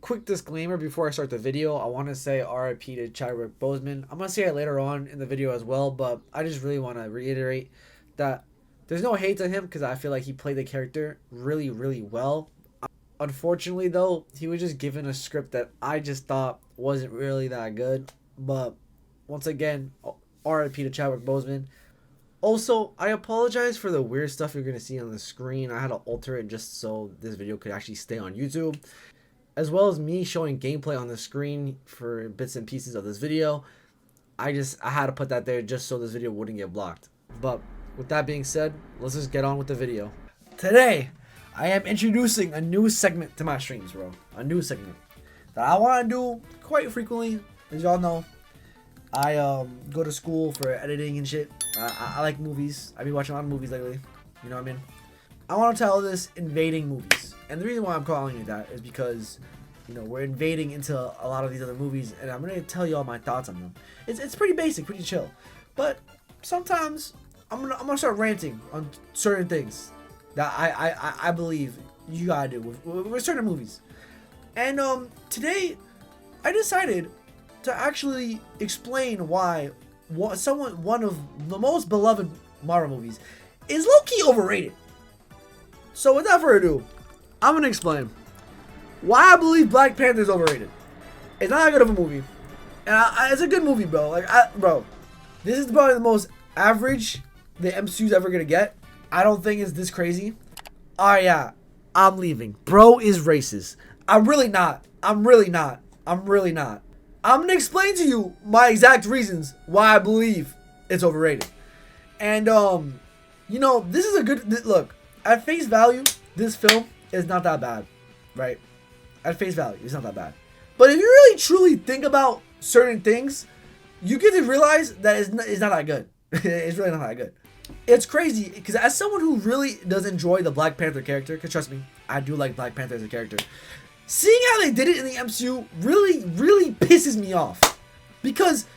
quick disclaimer before I start the video. I want to say RIP to Chadwick Boseman. I'm going to say it later on in the video as well, but I just really want to reiterate that there's no hate to him because I feel like he played the character really, really well. Unfortunately, though, he was just given a script that I just thought wasn't really that good. But once again, RIP to Chadwick Boseman. Also, I apologize for the weird stuff you're going to see on the screen. I had to alter it just so this video could actually stay on YouTube. As well as me showing gameplay on the screen for bits and pieces of this video. I had to put that there just so this video wouldn't get blocked. But with that being said, let's just get on with the video. Today, I am introducing a new segment to my streams, bro. A new segment that I want to do quite frequently. As y'all know, I go to school for editing and shit. I like movies. I've been watching a lot of movies lately. You know what I mean? I want to title this Invading Movies. And the reason why I'm calling it that is because, you know, we're invading into a lot of these other movies, and I'm going to tell you all my thoughts on them. It's pretty basic, pretty chill. But sometimes I'm gonna start ranting on certain things that I believe you gotta do with certain movies. And today I decided to actually explain why one of the most beloved Marvel movies is low-key overrated. So without further ado, I'm gonna explain why I believe Black Panther is overrated. It's not that good of a movie, and it's a good movie, bro. Bro, this is probably the most average the MCU's ever gonna get. I don't think it's this crazy. Oh yeah, I'm leaving. Bro is racist. I'm really not. I'm gonna explain to you my exact reasons why I believe it's overrated. And you know, this is a good look. At face value, this film is not that bad, right? At face value, it's not that bad. But if you really truly think about certain things, you get to realize that it's not that good. It's really not that good. It's crazy because as someone who really does enjoy the Black Panther character, because trust me, I do like Black Panther as a character, seeing how they did it in the MCU really pisses me off because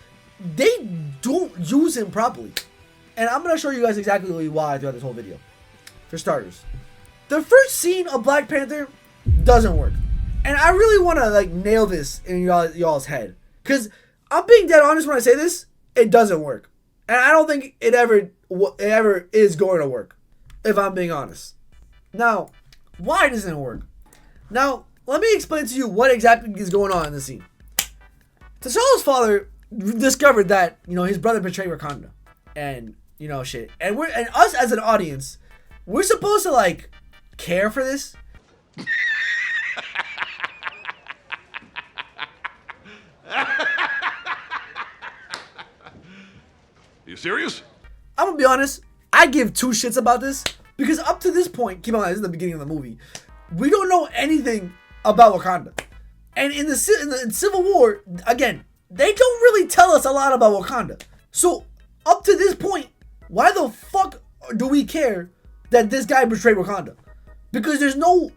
they don't use him properly. And I'm going to show you guys exactly why throughout this whole video. For starters, the first scene of Black Panther doesn't work. And I really want to like nail this in y'all's head. Because I'm being dead honest when I say this, it doesn't work. And I don't think it ever is going to work, if I'm being honest. Now, why doesn't it work? Now, let me explain to you what exactly is going on in the scene. T'Challa's father discovered that, you know, his brother betrayed Wakanda. And, you know, shit. And us as an audience, we're supposed to, like, care for this. You serious? I'm gonna be honest, I give two shits about this because up to this point, keep in mind, this is the beginning of the movie, we don't know anything about Wakanda. And in Civil War, again, they don't really tell us a lot about Wakanda. So up to this point, why the fuck do we care that this guy betrayed Wakanda? Because there's no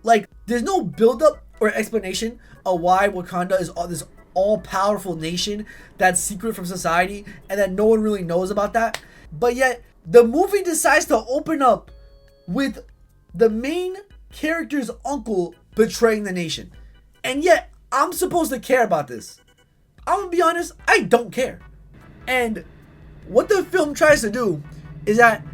build-up or explanation of why Wakanda is this all-powerful nation that's secret from society and that no one really knows about that. But yet, the movie decides to open up with the main character's uncle betraying the nation. And yet, I'm supposed to care about this. I'm gonna be honest, I don't care. And what the film tries to do is that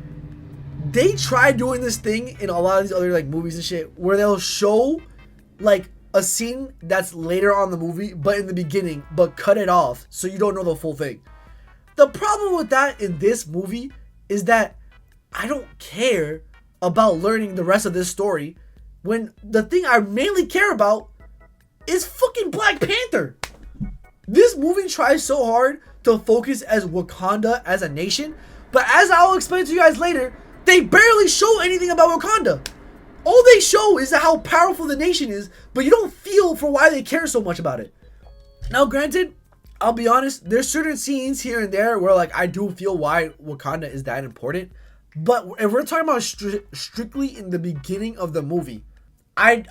they try doing this thing in a lot of these other like movies and shit where they'll show like a scene that's later on in the movie but in the beginning but cut it off so you don't know the full thing. The problem with that in this movie is that I don't care about learning the rest of this story when the thing I mainly care about is fucking Black Panther. This movie tries so hard to focus as Wakanda as a nation, but as I'll explain to you guys later, they barely show anything about Wakanda. All they show is how powerful the nation is, but you don't feel for why they care so much about it. Now, granted, I'll be honest, there's certain scenes here and there where like I do feel why Wakanda is that important. But if we're talking about strictly in the beginning of the movie, I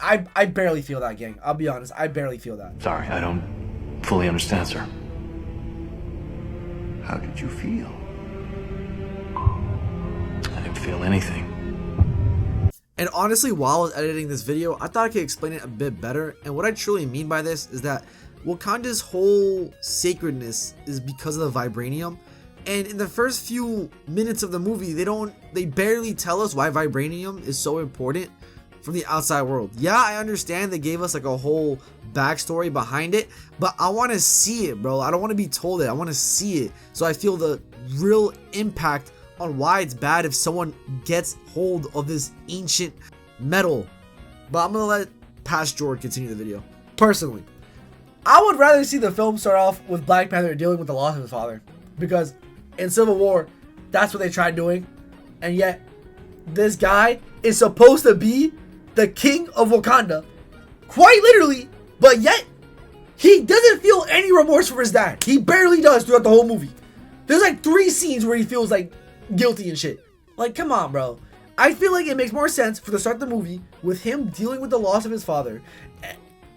barely feel that, gang. I'll be honest, I barely feel that. Sorry, I don't fully understand, sir. How did you feel? I didn't feel anything. And honestly, while I was editing this video, I thought I could explain it a bit better. And what I truly mean by this is that Wakanda's whole sacredness is because of the vibranium. And in the first few minutes of the movie, they barely tell us why vibranium is so important from the outside world. Yeah, I understand they gave us like a whole backstory behind it, but I want to see it, bro. I don't want to be told it. I want to see it, so I feel the real impact on why it's bad if someone gets hold of this ancient metal. But I'm gonna let Past George continue the video. Personally, I would rather see the film start off with Black Panther dealing with the loss of his father, because in Civil War, that's what they tried doing, and yet this guy is supposed to be the king of Wakanda, quite literally, but yet he doesn't feel any remorse for his dad. He barely does throughout the whole movie. There's like 3 scenes where he feels like guilty and shit. Like, come on, bro. I feel like it makes more sense for the start of the movie with him dealing with the loss of his father.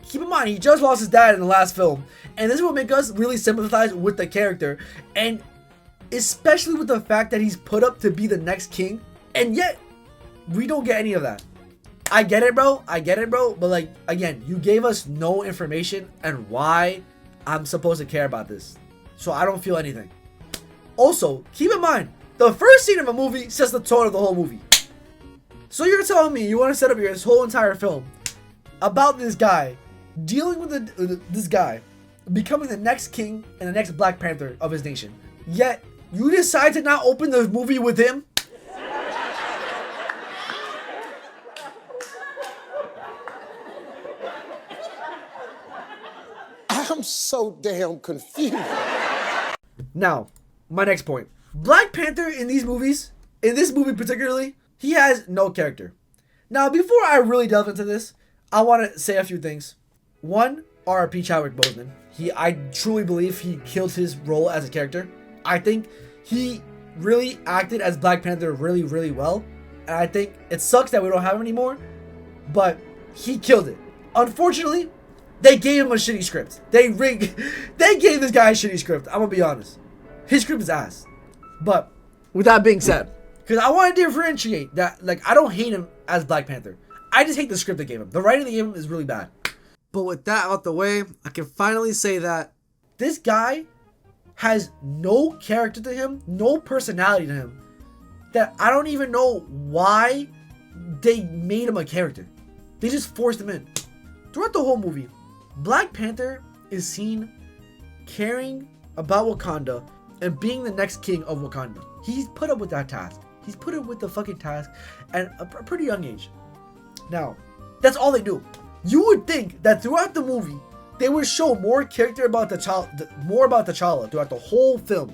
Keep in mind, he just lost his dad in the last film, and this will make us really sympathize with the character, and especially with the fact that he's put up to be the next king, and yet we don't get any of that. I get it, bro. But like, again, you gave us no information and why I'm supposed to care about this, so I don't feel anything. Also, keep in mind, the first scene of a movie sets the tone of the whole movie. So you're telling me you want to set up this whole entire film about this guy dealing with this guy becoming the next king and the next Black Panther of his nation, yet you decide to not open the movie with him? I'm so damn confused. Now, my next point. Black Panther in these movies, in this movie particularly, he has no character. Now, before I really delve into this, I want to say a few things. One, R.I.P. Chadwick Boseman. I truly believe he killed his role as a character. I think he really acted as Black Panther really, really well. And I think it sucks that we don't have him anymore, but he killed it. Unfortunately, they gave him a shitty script. They gave this guy a shitty script. I'm gonna be honest. His script is ass. But with that being said, because I want to differentiate that, like, I don't hate him as Black Panther. I just hate the script they gave him. The writing they gave him is really bad. But with that out the way, I can finally say that this guy has no character to him, no personality to him, that I don't even know why they made him a character. They just forced him in. Throughout the whole movie, Black Panther is seen caring about Wakanda and being the next king of Wakanda. He's put up with that task. He's put up with the fucking task at a pretty young age. Now, that's all they do. You would think that throughout the movie, they would show more character about T'Challa throughout the whole film.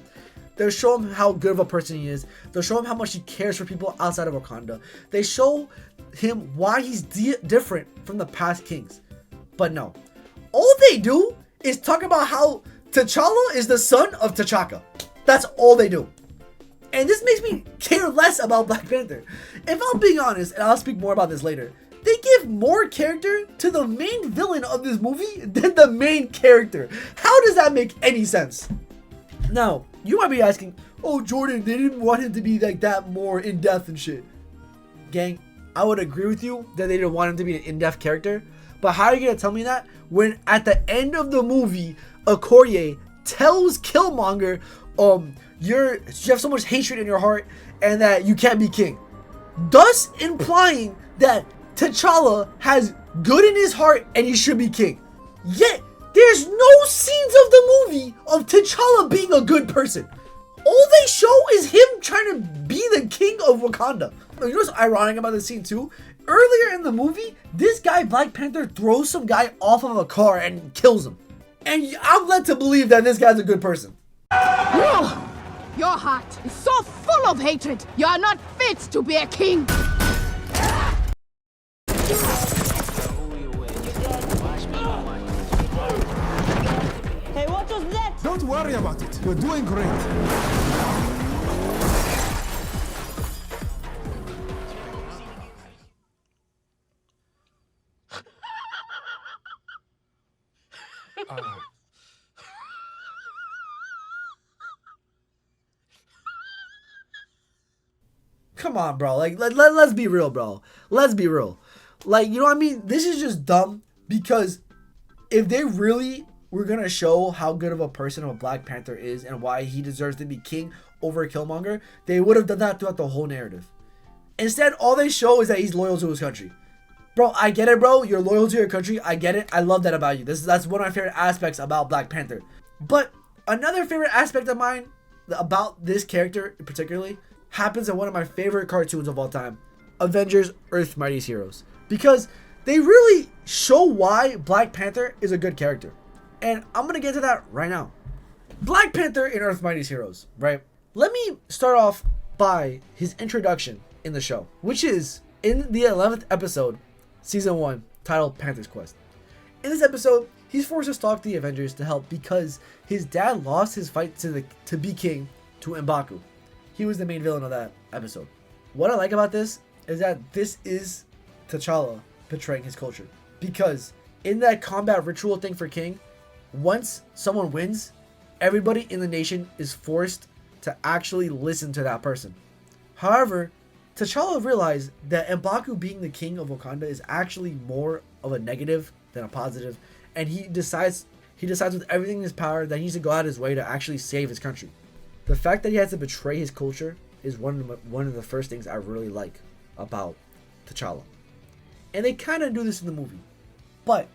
They'll show him how good of a person he is. They'll show him how much he cares for people outside of Wakanda. They show him why he's different from the past kings. But no. All they do is talk about how T'Challa is the son of T'Chaka. That's all they do. And this makes me care less about Black Panther. If I'm being honest, and I'll speak more about this later, they give more character to the main villain of this movie than the main character. How does that make any sense? Now, you might be asking, oh, Jordan, they didn't want him to be like that more in-depth and shit. Gang, I would agree with you that they didn't want him to be an in-depth character. But how are you going to tell me that when at the end of the movie, Okoye tells Killmonger, you have so much hatred in your heart and that you can't be king. Thus implying that T'Challa has good in his heart and he should be king. Yet, there's no scenes of the movie of T'Challa being a good person. All they show is him trying to be the king of Wakanda. You know what's ironic about this scene too? Earlier in the movie, this guy, Black Panther, throws some guy off of a car and kills him. And I'm led to believe that this guy's a good person. No! Your heart is so full of hatred, you are not fit to be a king! Hey, what was that? Don't worry about it. You're doing great. come on, bro. Like, let's be real, bro. Let's be real. Like, you know what I mean? This is just dumb because if they really were going to show how good of a person of a Black Panther is and why he deserves to be king over Killmonger, they would have done that throughout the whole narrative. Instead, all they show is that he's loyal to his country. Bro, I get it, bro. You're loyal to your country. I get it. I love that about you. That's one of my favorite aspects about Black Panther. But another favorite aspect of mine about this character particularly happens in one of my favorite cartoons of all time, Avengers: Earth's Mightiest Heroes. Because they really show why Black Panther is a good character. And I'm going to get to that right now. Black Panther in Earth's Mightiest Heroes, right? Let me start off by his introduction in the show, which is in the 11th episode, season 1, titled Panther's Quest. In this episode, he's forced to stalk the Avengers to help because his dad lost his fight to be king to M'Baku. He was the main villain of that episode. What I like about this is that this is T'Challa betraying his culture. Because in that combat ritual thing for king, once someone wins, everybody in the nation is forced to actually listen to that person. However, T'Challa realized that M'Baku being the king of Wakanda is actually more of a negative than a positive, and he decides with everything in his power that he needs to go out of his way to actually save his country. The fact that he has to betray his culture is one of the first things I really like about T'Challa. And they kind of do this in the movie. But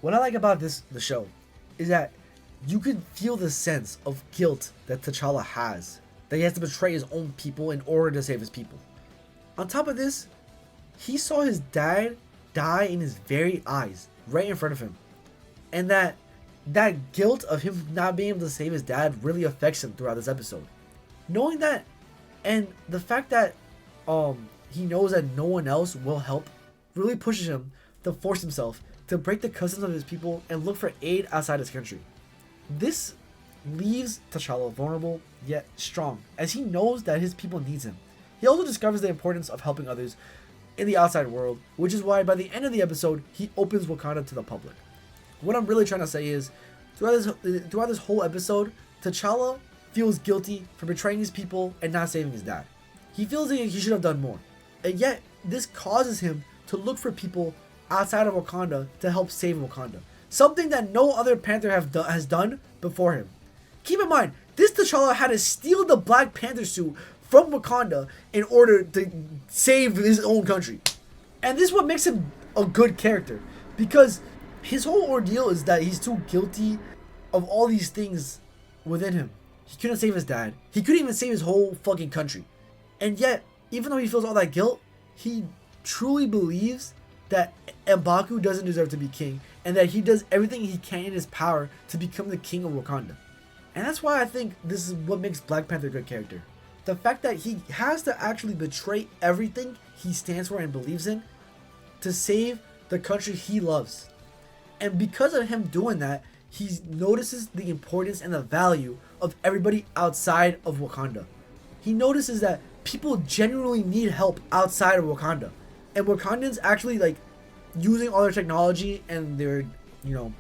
what I like about the show is that you can feel the sense of guilt that T'Challa has, that he has to betray his own people in order to save his people. On top of this, he saw his dad die in his very eyes, right in front of him. And that guilt of him not being able to save his dad really affects him throughout this episode. Knowing that, and the fact that he knows that no one else will help, really pushes him to force himself to break the customs of his people and look for aid outside his country. This leaves T'Challa vulnerable yet strong, as he knows that his people needs him. He also discovers the importance of helping others in the outside world, which is why by the end of the episode, he opens Wakanda to the public. What I'm really trying to say is, throughout this whole episode, T'Challa feels guilty for betraying his people and not saving his dad. He feels like he should have done more. And yet, this causes him to look for people outside of Wakanda to help save Wakanda. Something that no other Panther has done before him. Keep in mind, this T'Challa had to steal the Black Panther suit from Wakanda in order to save his own country. And this is what makes him a good character. Because his whole ordeal is that he's too guilty of all these things within him. He couldn't save his dad. He couldn't even save his whole fucking country. And yet, even though he feels all that guilt, he truly believes that M'Baku doesn't deserve to be king, and that he does everything he can in his power to become the king of Wakanda. And that's why I think this is what makes Black Panther a good character. The fact that he has to actually betray everything he stands for and believes in to save the country he loves. And because of him doing that, he notices the importance and the value of everybody outside of Wakanda. He notices that people genuinely need help outside of Wakanda. And Wakandans actually like using all their technology and their,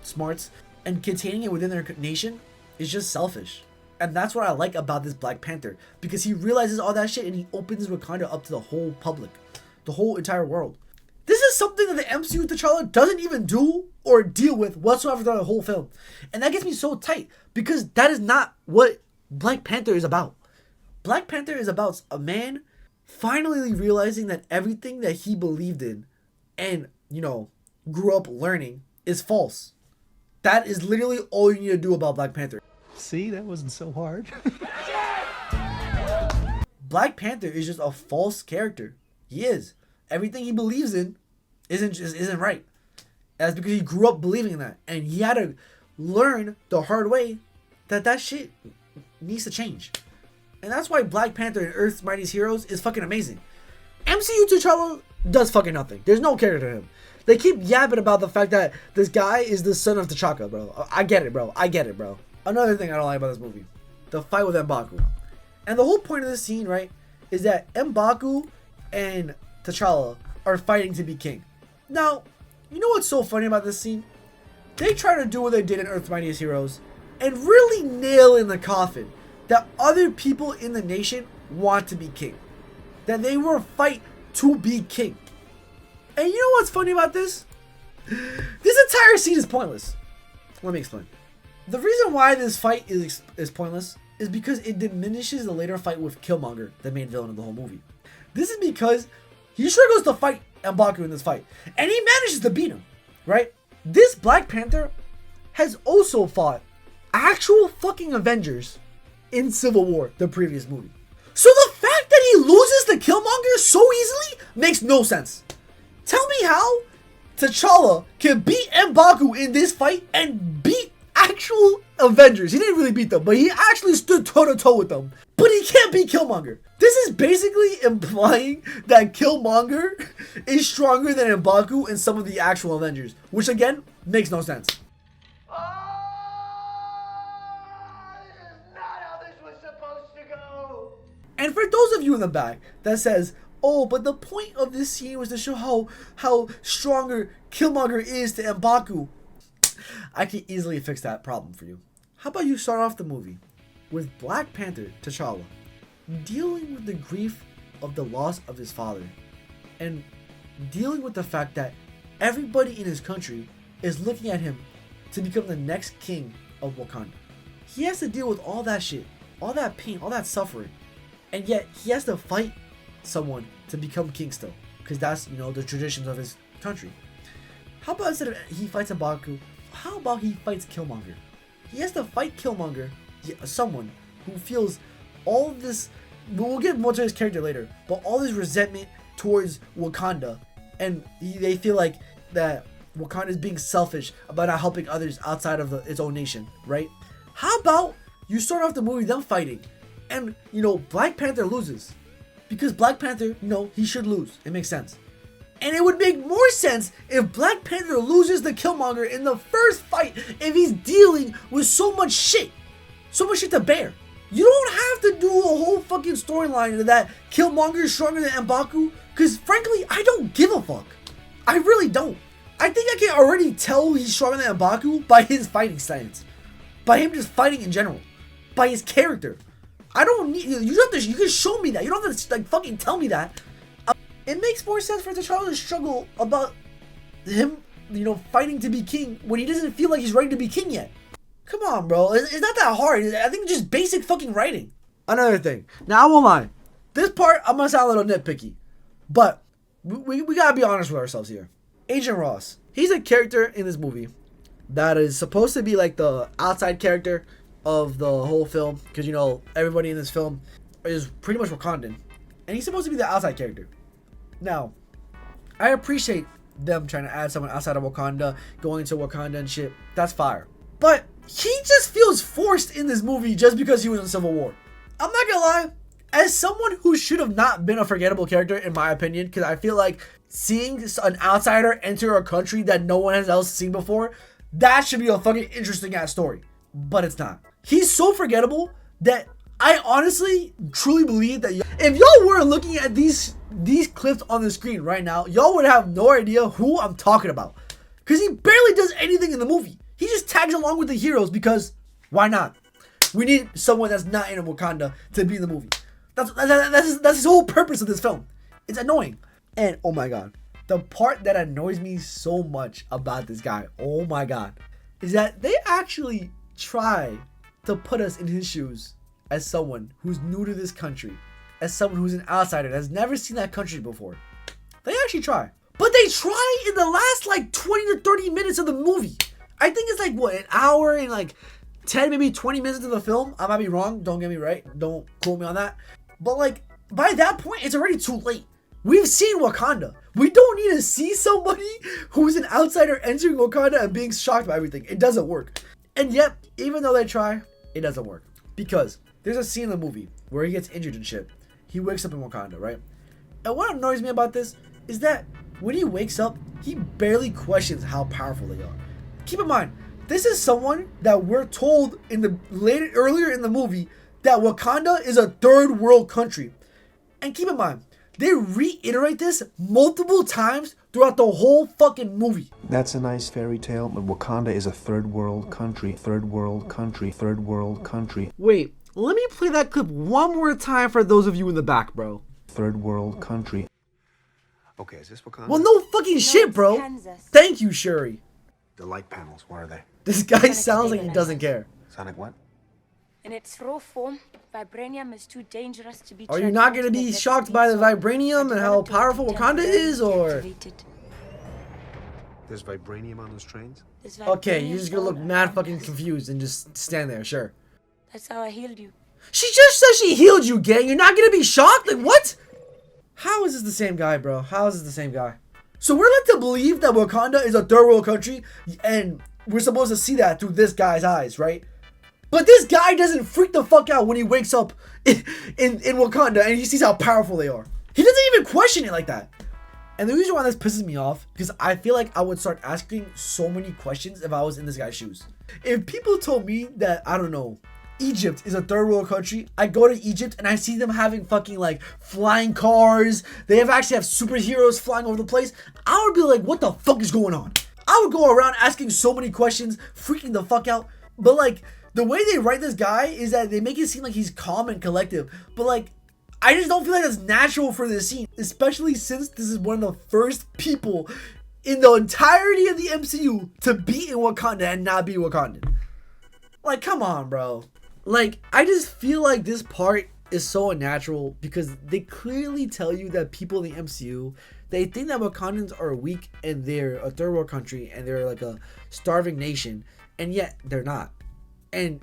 smarts and containing it within their nation is just selfish. And that's what I like about this Black Panther, because he realizes all that shit and he opens Wakanda up to the whole public, the whole entire world. This is something that the MCU T'Challa doesn't even do or deal with whatsoever throughout the whole film. And that gets me so tight, because that is not what Black Panther is about. Black Panther is about a man finally realizing that everything that he believed in and, grew up learning is false. That is literally all you need to do about Black Panther. See, that wasn't so hard. Black Panther is just a false character. He is. Everything he believes in isn't right. That's because he grew up believing in that. And he had to learn the hard way that shit needs to change. And that's why Black Panther and Earth's Mightiest Heroes is fucking amazing. MCU T'Challa does fucking nothing. There's no character to him. They keep yapping about the fact that this guy is the son of T'Chaka, bro. I get it, bro. Another thing I don't like about this movie, the fight with M'Baku. And the whole point of this scene, right, is that M'Baku and T'Challa are fighting to be king. Now, you know what's so funny about this scene? They try to do what they did in Earth's Mightiest Heroes and really nail in the coffin that other people in the nation want to be king. that they were fight to be king. And you know what's funny about this? This entire scene is pointless. Let me explain. The reason why this fight is pointless is because it diminishes the later fight with Killmonger, the main villain of the whole movie. This is because he struggles to fight M'Baku in this fight, and he manages to beat him, right? This Black Panther has also fought actual fucking Avengers in Civil War, the previous movie. So the fact that he loses to Killmonger so easily makes no sense. Tell me how T'Challa can beat M'Baku in this fight and beat actual Avengers. He didn't really beat them, but he actually stood toe-to-toe with them. But he can't beat Killmonger. This is basically implying that Killmonger is stronger than M'Baku and some of the actual Avengers, which again, makes no sense. And for those of you in the back that says, oh, but the point of this scene was to show how stronger Killmonger is to M'Baku, I can easily fix that problem for you. How about you start off the movie with Black Panther T'Challa dealing with the grief of the loss of his father and dealing with the fact that everybody in his country is looking at him to become the next king of Wakanda. He has to deal with all that shit, all that pain, all that suffering, and yet he has to fight someone to become king still, because that's, you know, the traditions of his country. How about instead of he fights M'Baku, how about he fights Killmonger? He has to fight Killmonger, someone who feels all this, we'll get more to his character later, but all this resentment towards Wakanda, and they feel like that Wakanda is being selfish about not helping others outside of its own nation, right? How about you start off the movie them fighting, and, you know, Black Panther loses. Because Black Panther, you know, he should lose. It makes sense. And it would make more sense if Black Panther loses to Killmonger in the first fight if he's dealing with so much shit. So much shit to bear. You don't have to do a whole fucking storyline of that Killmonger is stronger than M'Baku. Because frankly, I don't give a fuck. I really don't. I think I can already tell he's stronger than M'Baku by his fighting stance. By him just fighting in general. By his character. I don't need, you can show me that. You don't have to like fucking tell me that. It makes more sense for T'Challa to struggle about him, you know, fighting to be king when he doesn't feel like he's ready to be king yet. Come on, bro. It's not that hard. I think just basic fucking writing. Another thing. Now, I won't lie. This part, I'm gonna sound a little nitpicky. But we gotta be honest with ourselves here. Agent Ross. He's a character in this movie that is supposed to be like the outside character of the whole film, because, you know, everybody in this film is pretty much Wakandan, and he's supposed to be the outside character. Now, I appreciate them trying to add someone outside of Wakanda, going into Wakanda and shit. That's fire. But he just feels forced in this movie just because he was in Civil War. I'm not gonna lie, as someone who should have not been a forgettable character, in my opinion, because I feel like seeing an outsider enter a country that no one has else seen before, that should be a fucking interesting ass story. But it's not. He's so forgettable that I honestly, truly believe that if y'all were looking at these clips on the screen right now, y'all would have no idea who I'm talking about. Because he barely does anything in the movie. He just tags along with the heroes because why not? We need someone that's not in Wakanda to be in the movie. That's his whole purpose of this film. It's annoying. And oh my god, the part that annoys me so much about this guy, oh my god, is that they actually try to put us in his shoes as someone who's new to this country, as someone who's an outsider that has never seen that country before. They actually try. But they try in the last like 20 to 30 minutes of the movie. I think it's like, what, an hour and like 10, maybe 20 minutes into the film. I might be wrong. Don't get me right. Don't quote me on that. But like, by that point, it's already too late. We've seen Wakanda. We don't need to see somebody who's an outsider entering Wakanda and being shocked by everything. It doesn't work. And yet, even though they try, it doesn't work. Because there's a scene in the movie where he gets injured and shit. He wakes up in Wakanda, right? And what annoys me about this is that when he wakes up, he barely questions how powerful they are. Keep in mind, this is someone that we're told in the earlier in the movie that Wakanda is a third world country. And keep in mind, they reiterate this multiple times throughout the whole fucking movie. That's a nice fairy tale, but Wakanda is a third world country, third world country, third world country. Wait, let me play that clip one more time for those of you in the back, bro. third world country. Okay, is this Wakanda? Well, no fucking shit, bro. Kansas. Thank you, Shuri. The light panels, what are they? This guy sounds like he doesn't care. Sonic what? In its raw form, vibranium is too dangerous to be. Are you not gonna be shocked by the vibranium and how powerful Wakanda is, or? There's vibranium on those trains? Okay, you're just gonna look mad fucking confused and just stand there, sure. That's how I healed you. She just said she healed you, gang. You're not gonna be shocked? Like, what? How is this the same guy, bro? How is this the same guy? So we're led to believe that Wakanda is a third world country, and we're supposed to see that through this guy's eyes, right? But this guy doesn't freak the fuck out when he wakes up in Wakanda and he sees how powerful they are. He doesn't even question it like that. And the reason why this pisses me off, because I feel like I would start asking so many questions if I was in this guy's shoes. If people told me that, I don't know, Egypt is a third world country, I go to Egypt and I see them having fucking like flying cars, actually have superheroes flying over the place, I would be like, what the fuck is going on? I would go around asking so many questions, freaking the fuck out. But like, the way they write this guy is that they make it seem like he's calm and collective, but like, I just don't feel like that's natural for this scene, especially since this is one of the first people in the entirety of the MCU to be in Wakanda and not be Wakandan. Like, come on, bro. Like, I just feel like this part is so unnatural because they clearly tell you that people in the MCU, they think that Wakandans are weak and they're a third world country and they're like a starving nation, and yet they're not. And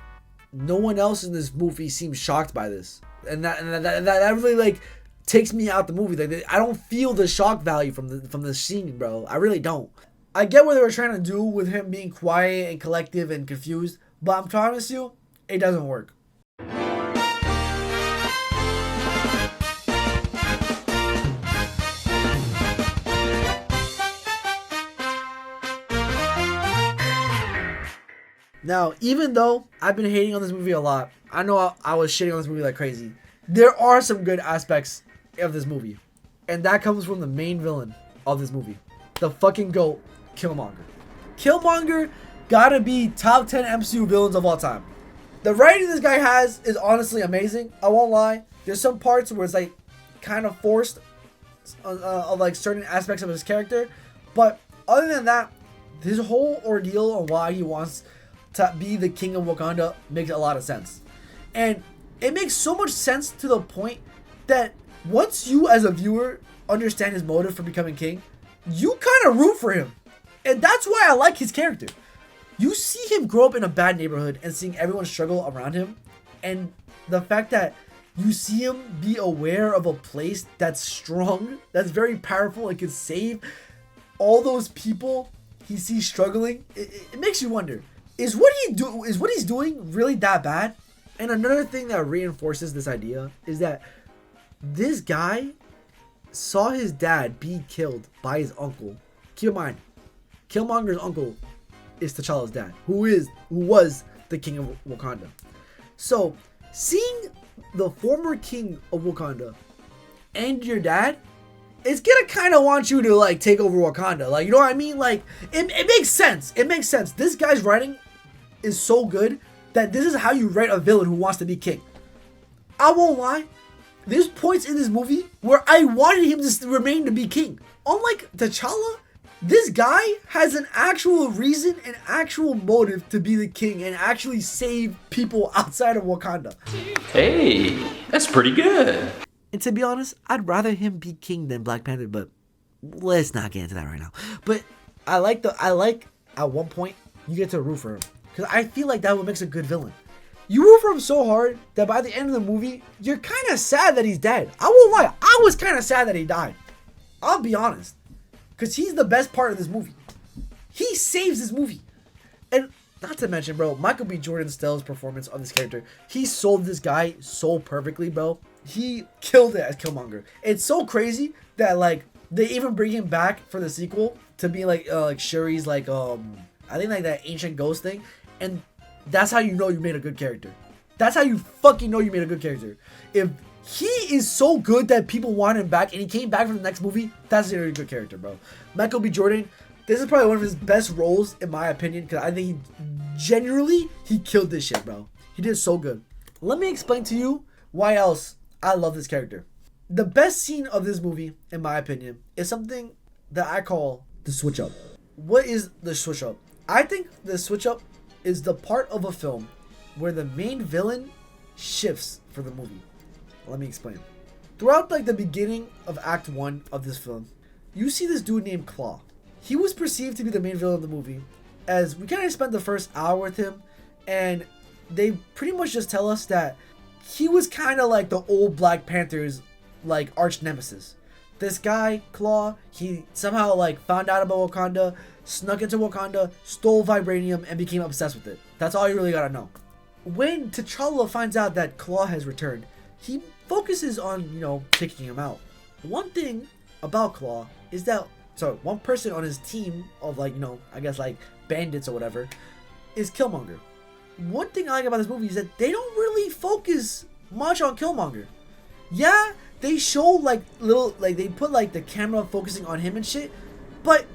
no one else in this movie seems shocked by this, and that really like takes me out the movie. Like, I don't feel the shock value from the scene, bro. I really don't. I get what they were trying to do with him being quiet and collective and confused, but I'm promise you, it doesn't work. Now, even though I've been hating on this movie a lot, I know I was shitting on this movie like crazy, there are some good aspects of this movie. And that comes from the main villain of this movie. The fucking GOAT, Killmonger. Killmonger gotta be top 10 MCU villains of all time. The writing this guy has is honestly amazing. I won't lie. There's some parts where it's like kind of forced of like certain aspects of his character. But other than that, his whole ordeal on why he wants to be the king of Wakanda makes a lot of sense. And it makes so much sense to the point that once you as a viewer understand his motive for becoming king, you kind of root for him. And that's why I like his character. You see him grow up in a bad neighborhood and seeing everyone struggle around him. And the fact that you see him be aware of a place that's strong, that's very powerful, and can save all those people he sees struggling, it makes you wonder, is what he's doing really that bad? And another thing that reinforces this idea is that this guy saw his dad be killed by his uncle. Keep in mind, Killmonger's uncle is T'Challa's dad, who was the king of Wakanda. So seeing the former king of Wakanda and your dad, it's gonna kind of want you to like take over Wakanda. Like, you know what I mean? Like, it makes sense. It makes sense. This guy's writing is so good that this is how you write a villain who wants to be king. I won't lie. There's points in this movie where I wanted him to remain to be king. Unlike T'Challa, this guy has an actual reason and actual motive to be the king and actually save people outside of Wakanda. Hey, that's pretty good. And to be honest, I'd rather him be king than Black Panther, but let's not get into that right now. But I like at one point you get to root for him, because I feel like that what makes a good villain. You root for him so hard that by the end of the movie, you're kind of sad that he's dead. I won't lie, I was kind of sad that he died. I'll be honest. Because he's the best part of this movie. He saves this movie. And not to mention, bro, Michael B. Jordan Stell's performance on this character. He sold this guy so perfectly, bro. He killed it as Killmonger. It's so crazy that, like, they even bring him back for the sequel to be, like Shuri's, like, I think, like, that ancient ghost thing. And that's how you know you made a good character. That's how you fucking know you made a good character. If he is so good that people want him back, and he came back for the next movie, that's a really good character, bro. Michael B. Jordan, this is probably one of his best roles, in my opinion, because I think he killed this shit, bro. He did so good. Let me explain to you why else I love this character. The best scene of this movie, in my opinion, is something that I call the switch up. What is the switch up? I think the switch up is the part of a film where the main villain shifts for the movie. Let me explain. Throughout like the beginning of Act 1 of this film, you see this dude named Claw. He was perceived to be the main villain of the movie, as we kind of spent the first hour with him, and they pretty much just tell us that he was kind of like the old Black Panther's like arch nemesis. This guy, Claw, he somehow like found out about Wakanda, snuck into Wakanda, stole vibranium, and became obsessed with it. That's all you really gotta know. When T'Challa finds out that Claw has returned, he focuses on, kicking him out. One thing about Claw is that, one person on his team of I guess like bandits or whatever, is Killmonger. One thing I like about this movie is that they don't really focus much on Killmonger. Yeah, they show they put the camera focusing on him and shit, but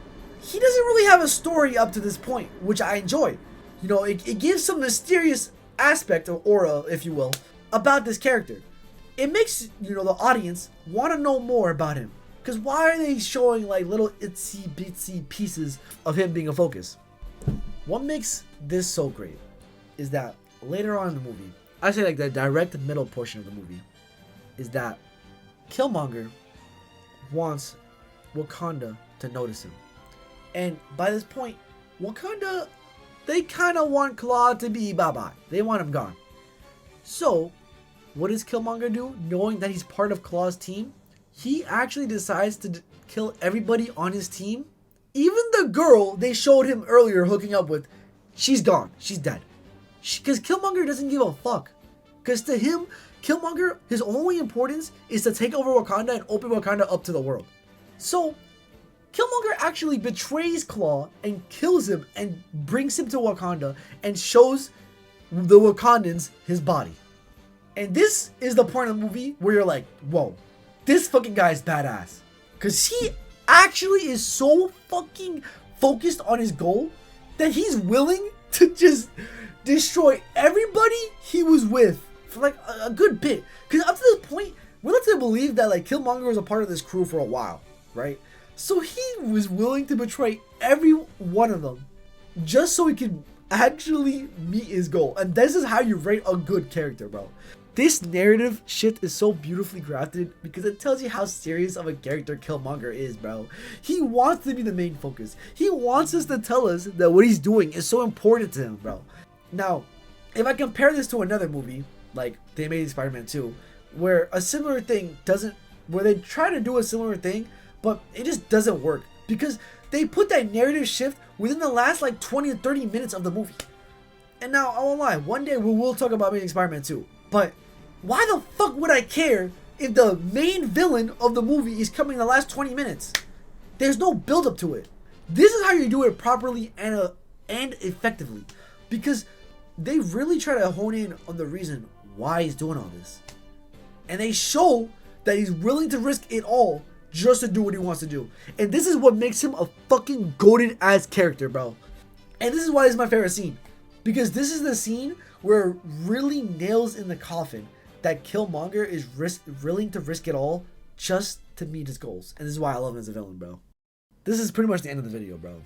he doesn't really have a story up to this point, which I enjoy. It gives some mysterious aspect or aura, if you will, about this character. It makes, the audience want to know more about him. Because why are they showing little itsy bitsy pieces of him being a focus? What makes this so great is that later on in the movie, I say the direct middle portion of the movie, is that Killmonger wants Wakanda to notice him. And by this point, Wakanda, they kind of want Claw to be bye-bye. They want him gone. So, what does Killmonger do? Knowing that he's part of Claw's team, he actually decides to kill everybody on his team. Even the girl they showed him earlier hooking up with, she's gone. She's dead. Because Killmonger doesn't give a fuck. Because to him, Killmonger, his only importance is to take over Wakanda and open Wakanda up to the world. So, Killmonger actually betrays Claw and kills him and brings him to Wakanda and shows the Wakandans his body. And this is the part of the movie where you're like, whoa, this fucking guy is badass. Because he actually is so fucking focused on his goal that he's willing to just destroy everybody he was with for a good bit. Because up to this point, we're led to believe that Killmonger was a part of this crew for a while, right? So he was willing to betray every one of them just so he could actually meet his goal. And this is how you rate a good character, bro. This narrative shift is so beautifully crafted because it tells you how serious of a character Killmonger is, bro. He wants to be the main focus. He wants us to tell us that what he's doing is so important to him, bro. Now, if I compare this to another movie, like The Amazing Spider-Man 2, where a similar thing where they try to do a similar thing, but it just doesn't work because they put that narrative shift within the last 20 to 30 minutes of the movie. And now, I won't lie, one day we will talk about Amazing Spider-Man 2, but why the fuck would I care if the main villain of the movie is coming in the last 20 minutes? There's no build up to it. This is how you do it properly and effectively, because they really try to hone in on the reason why he's doing all this. And they show that he's willing to risk it all just to do what he wants to do. And this is what makes him a fucking goated ass character, bro. And this is why this is my favorite scene. Because this is the scene where it really nails in the coffin that Killmonger is willing to risk it all just to meet his goals. And this is why I love him as a villain, bro. This is pretty much the end of the video, bro.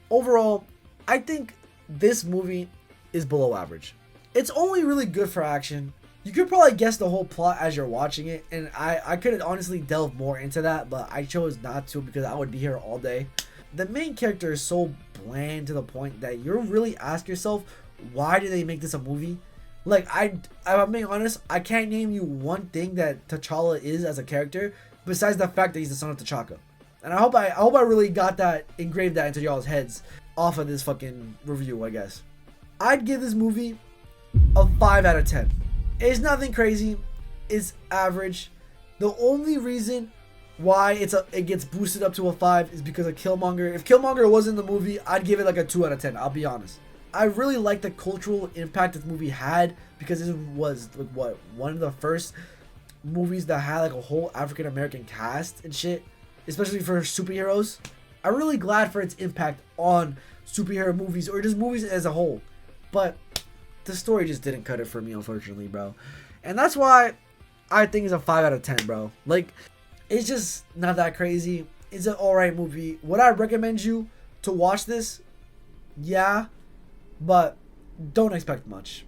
Overall, I think this movie is below average. It's only really good for action. You could probably guess the whole plot as you're watching it, and I could honestly delve more into that, but I chose not to because I would be here all day. The main character is so bland to the point that you really ask yourself, why did they make this a movie? I'm being honest, I can't name you one thing that T'Challa is as a character besides the fact that he's the son of T'Chaka. And I hope I really got that, engraved that into y'all's heads off of this fucking review, I guess. I'd give this movie a 5 out of 10. It's nothing crazy. It's average. The only reason why it gets boosted up to a 5 is because of Killmonger. If Killmonger was in the movie, I'd give it a 2 out of 10. I'll be honest. I really like the cultural impact this movie had because this was one of the first movies that had a whole African American cast and shit, especially for superheroes. I'm really glad for its impact on superhero movies or just movies as a whole. But the story just didn't cut it for me, unfortunately, bro. And that's why I think it's a 5 out of 10, bro. Like, it's just not that crazy. It's an alright movie. Would I recommend you to watch this? Yeah, but don't expect much.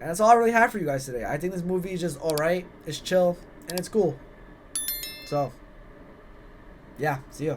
And that's all I really have for you guys today. I think this movie is just alright. It's chill and it's cool. So, yeah, see ya.